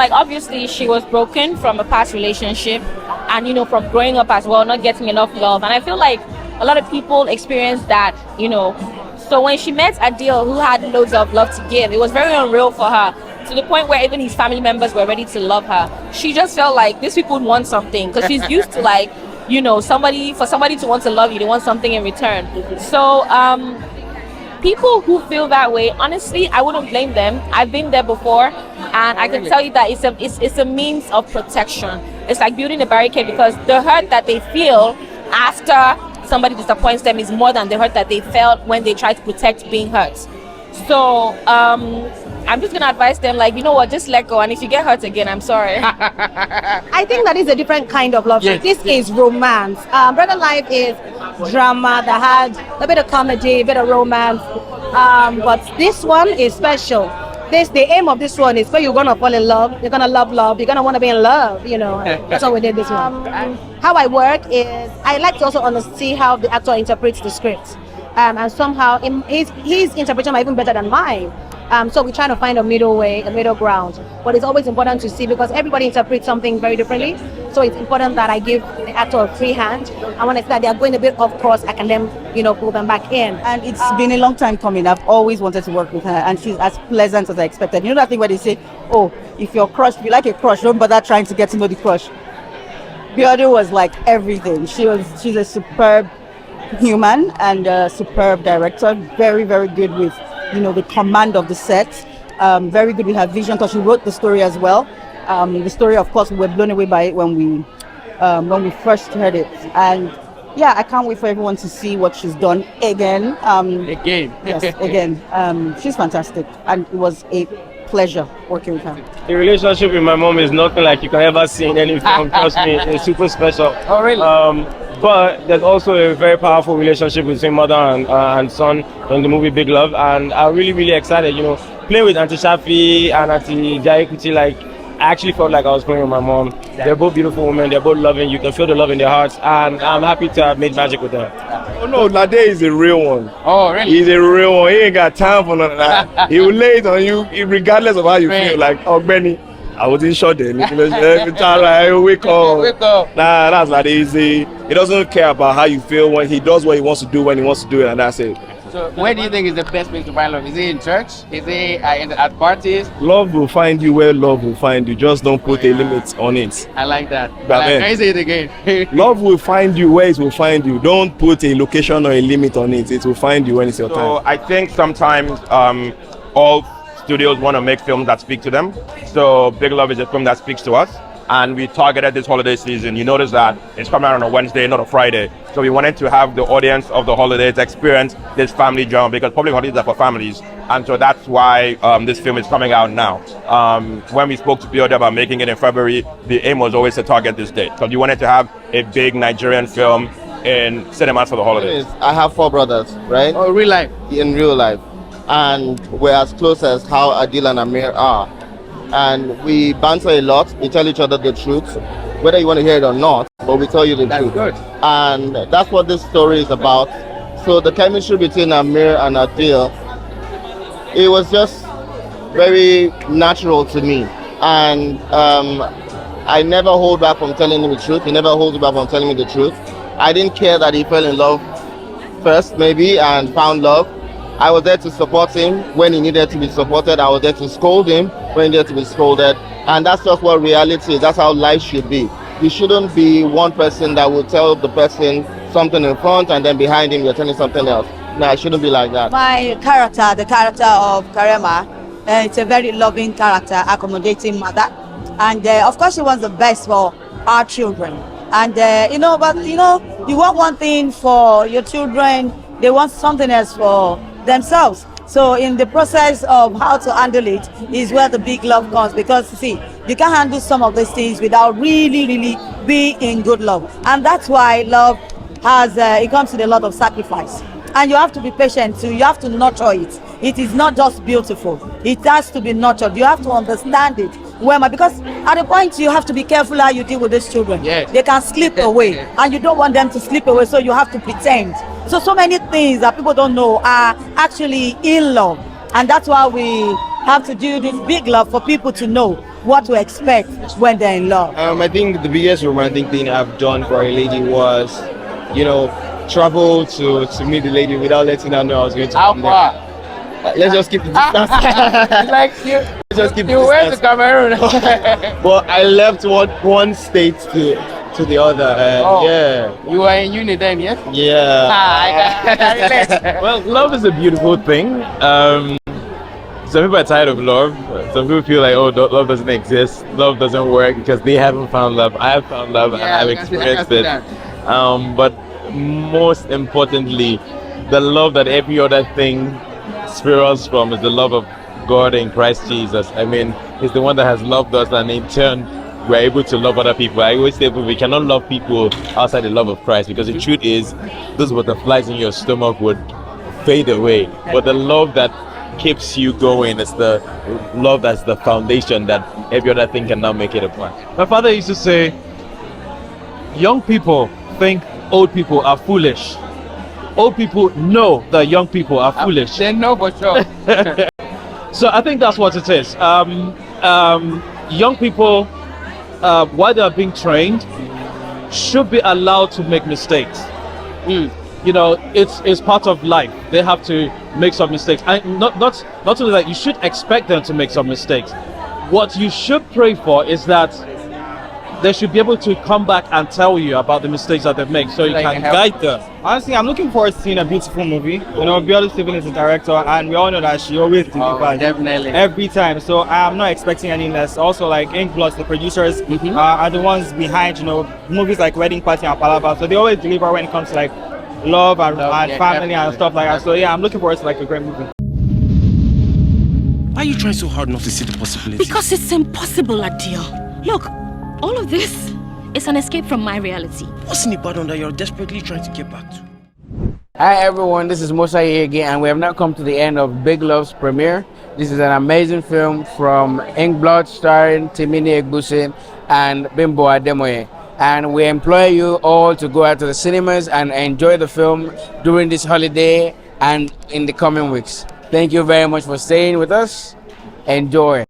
like, obviously she was broken from a past relationship and, you know, from growing up as well, not getting enough love. And I feel like a lot of people experience that, you know. So when she met Adil, who had loads of love to give, it was very unreal for her, to the point where even his family members were ready to love her. She just felt like these people want something, because she's used to, like, you know, for somebody to want to love you, they want something in return. So people who feel that way, honestly, I wouldn't blame them. I've been there before, and I can tell you that it's a means of protection. It's like building a barricade, because the hurt that they feel after somebody disappoints them is more than the hurt that they felt when they tried to protect being hurt. So I'm just gonna advise them, like, you know what, just let go, and if you get hurt again, I'm sorry. I think that is a different kind of love. Yes. This is romance. Brother Life is drama that had a bit of comedy, a bit of romance. But this one is special. The aim of this one is where you're gonna fall in love, you're gonna love, you're gonna want to be in love, you know. That's what we did this one. How I work is I like to also see how the actor interprets the script. And somehow his interpretation might even better than mine. So we're trying to find a middle way, a middle ground. But it's always important to see, because everybody interprets something very differently. So it's important that I give the actor a free hand. And when I say that they are going a bit off course, I can then, you know, pull them back in. And it's been a long time coming. I've always wanted to work with her, and she's as pleasant as I expected. You know that thing where they say, oh, if you like a crush, don't bother trying to get to know the crush. Biodun was like everything. She's a superb human and a superb director. Very, very good with, you know, the command of the set. Very good with her vision, because she wrote the story as well. The story, of course, we were blown away by it when we first heard it. And yeah, I can't wait for everyone to see what she's done again. Yes, again. She's fantastic, and it was a pleasure working with her. The relationship with my mom is nothing like you can ever see in any film. Trust me, it's super special. Oh, really? But there's also a very powerful relationship between mother and son in the movie Big Love, and I'm really, really excited. You know, playing with Auntie Shafi and Auntie Jaiye Kuti, like, I actually felt like I was playing with my mom. They're both beautiful women. They're both loving. You can feel the love in their hearts, and I'm happy to have made magic with them. Oh no, Lade is a real one. Oh, really? He's a real one. He ain't got time for none of that. He will lay it on you regardless of how you feel. Like, oh, Benny, I was in short then. Wake up. Wake up. Nah, that's Lade. He doesn't care about how you feel. When he does what he wants to do, when he wants to do it, and that's it. So where do you think is the best place to find love? Is it in church? Is it at parties? Love will find you where love will find you. Just don't put a limit on it. I like that. Can I say it again. Love will find you where it will find you. Don't put a location or a limit on it. It will find you when it's your time. So I think sometimes all studios want to make films that speak to them. So Big Love is a film that speaks to us. And we targeted this holiday season. You notice that it's coming out on a Wednesday, not a Friday. So we wanted to have the audience of the holidays experience this family drama, because public holidays are for families. And so that's why this film is coming out now. When we spoke to Biodun about making it in February, the aim was always to target this date, because we wanted to have a big Nigerian film in cinemas for the holidays. I have 4 brothers, right? Oh, real life? In real life. And we're as close as how Adil and Amir are. And we banter a lot. We tell each other the truth, whether you want to hear it or not, but we tell you the truth. Good. And that's what this story is about. So the chemistry between Amir and Adil, it was just very natural to me. And I never hold back from telling him the truth. He never holds back from telling me the truth. I didn't care that he fell in love first, maybe, and found love. I was there to support him when he needed to be supported. I was there to scold him when he needed to be scolded. And that's just what reality is. That's how life should be. You shouldn't be one person that will tell the person something in front and then behind him you're telling something else. No, it shouldn't be like that. My character, the character of Karema, it's a very loving character, accommodating mother. And of course she wants the best for our children. And you want one thing for your children, they want something else for themselves. So in the process of how to handle it is where the big love comes, because you see, you can't handle some of these things without really being in good love. And that's why love has, it comes with a lot of sacrifice. And you have to be patient too, you have to nurture it. It is not just beautiful, it has to be nurtured. You have to understand it. Because at a point you have to be careful how you deal with these children. Yes. They can slip away and you don't want them to slip away, so you have to pretend. So many things that people don't know are actually in love, and that's why we have to do this big love for people to know what to expect when they're in love? I think the biggest romantic thing I've done for a lady was, travel to meet the lady without letting her know I was going to. How be there. far? Let's just keep the distance. Like you, Let's just keep the you went to distance. Cameroon. But I left one state to the other. Oh. Yeah. You were in uni then, yes? Yeah. I relate. Well, love is a beautiful thing. Some people are tired of love. Some people feel like, oh, love doesn't exist. Love doesn't work because they haven't found love. I have found love and I've experienced it. But most importantly, the love that every other thing spirals from is the love of God in Christ Jesus. I mean, He's the one that has loved us, and in turn, we're able to love other people. I always say we cannot love people outside the love of Christ, because the truth is, those butterflies in your stomach would fade away. But the love that keeps you going is the love that's the foundation that every other thing can now make it apart. My father used to say, young people think old people are foolish. Old people know that young people are foolish. They know for sure. So I think that's what it is. Young people, while they are being trained, should be allowed to make mistakes. It's part of life. They have to make some mistakes. And not only that, you should expect them to make some mistakes. What you should pray for is that they should be able to come back and tell you about the mistakes that they make, so you can guide them. Honestly, I'm looking forward to seeing a beautiful movie. Biodun Stephen is the director, and we all know that she always delivers definitely. every time. So I'm not expecting any less. Also, like Inkblood, the producers are the ones behind, movies like Wedding Party and Palava. So they always deliver when it comes to like love and family definitely. and stuff like that. So yeah, I'm looking forward to like a great movie. Why are you trying so hard not to see the possibility? Because it's impossible, Adil. Look, all of this is an escape from my reality. What's in Ibadan that you're desperately trying to get back to? Hi everyone, this is Musa here again, and we have now come to the end of Big Love's premiere. This is an amazing film from Inkblood, starring Timini Egbuson and Bimbo Ademoye. And we implore you all to go out to the cinemas and enjoy the film during this holiday and in the coming weeks. Thank you very much for staying with us. Enjoy.